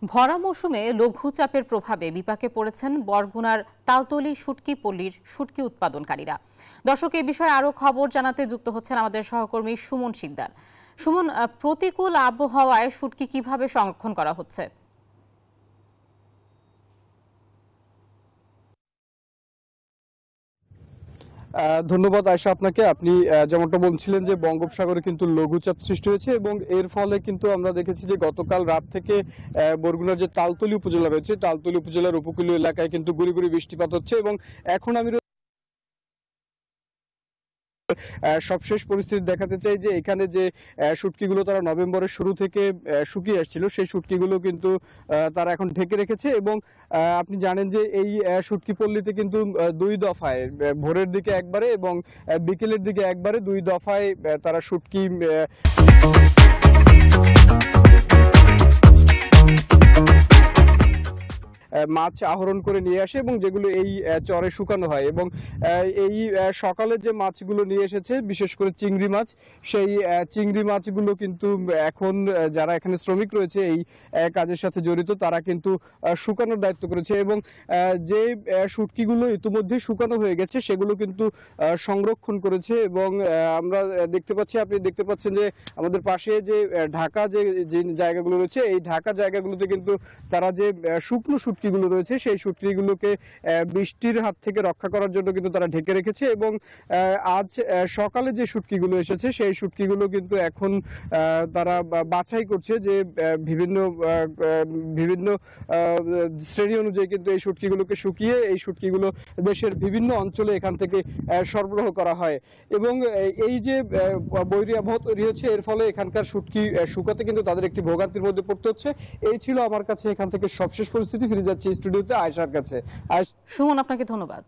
ভরা মৌসুমে লঘুচাপের প্রভাবে বিপাকে পড়েছেন বরগুনার তালতলী শুটকি পল্লীর শুটকি উৎপাদনকারীরা। দর্শক, এই বিষয়ে আরো খবর জানাতে যুক্ত হচ্ছেন আমাদের সহকর্মী সুমন শিকদার। সুমন, প্রতিকূল আবহাওয়ায় শুটকি কিভাবে সংরক্ষণ করা হচ্ছে? ধন্যবাদ আয়েশা আপনাকে। আপনি যেমনটা বলছিলেন যে বঙ্গোপসাগরে কিন্তু লঘুচাপ সৃষ্টি হয়েছে এবং এর ফলে কিন্তু আমরা দেখেছি যে গতকাল রাত থেকে বরগুনার যে তালতলী উপজেলা রয়েছে, তালতলী উপজেলার উপকূলীয় এলাকায় কিন্তু গুঁড়ি গুঁড়ি বৃষ্টিপাত হচ্ছে এবং এখন আমি সবশেষ পরিস্থিতি দেখাতে চাই যে এখানে যে শুটকিগুলো তারা নভেম্বরের শুরু থেকে শুকিয়ে আসছিল, সেই শুটকিগুলো কিন্তু তারা এখন ঢেকে রেখেছে এবং আপনি জানেন যে এই শুটকি পল্লীতে কিন্তু দুই দফায়, ভোরের দিকে একবারে এবং বিকেলের দিকে একবারে, দুই দফায় তারা শুটকি মাছ আহরণ করে নিয়ে আসে এবং যেগুলো এই চরে শুকানো হয়। এবং এই সকালে যে মাছগুলো নিয়ে এসেছে, বিশেষ করে চিংড়ি মাছ, সেই চিংড়ি মাছগুলো কিন্তু এখন যারা এখানে শ্রমিক রয়েছে এই কাজের সাথে জড়িত, তারা কিন্তু শুকানোর দায়িত্ব করেছে এবং যে শুটকিগুলো ইতিমধ্যে শুকানো হয়ে গেছে সেগুলো কিন্তু সংরক্ষণ করেছে। এবং আমরা দেখতে পাচ্ছি, আপনি দেখতে পাচ্ছেন যে আমাদের পাশে যে ঢাকা যে জায়গাগুলো রয়েছে, এই ঢাকা জায়গাগুলোতে কিন্তু তারা যে শুকনো শুটকিগুলো রয়েছে সেই শুটকিগুলোকে বৃষ্টির হাত থেকে রক্ষা করার জন্য কিন্তু তারা ঢেকে রেখেছে। এবং আজ সকালে যে শুটকিগুলো এসেছে সেই শুটকিগুলো কিন্তু এখন তারা বাছাই করছে যে বিভিন্ন বিভিন্ন শ্রেণী অনুযায়ী কিন্তু এই শুটকিগুলোকে শুকিয়ে এই শুটকিগুলো দেশের বিভিন্ন অঞ্চলে এখান থেকে সরবরাহ করা হয়। এবং এই যে বৈরী আবহাওয়া তৈরি হচ্ছে, এর ফলে এখানকার শুটকি শুকাতে কিন্তু তাদের একটি ভোগান্তির মধ্যে পড়তে হচ্ছে। এই ছিল আমার কাছে এখান থেকে সবশেষ পরিস্থিতি। ফিরে যাচ্ছি স্টুডিওতে আয়েশার কাছে। সুমন, আপনাকে ধন্যবাদ।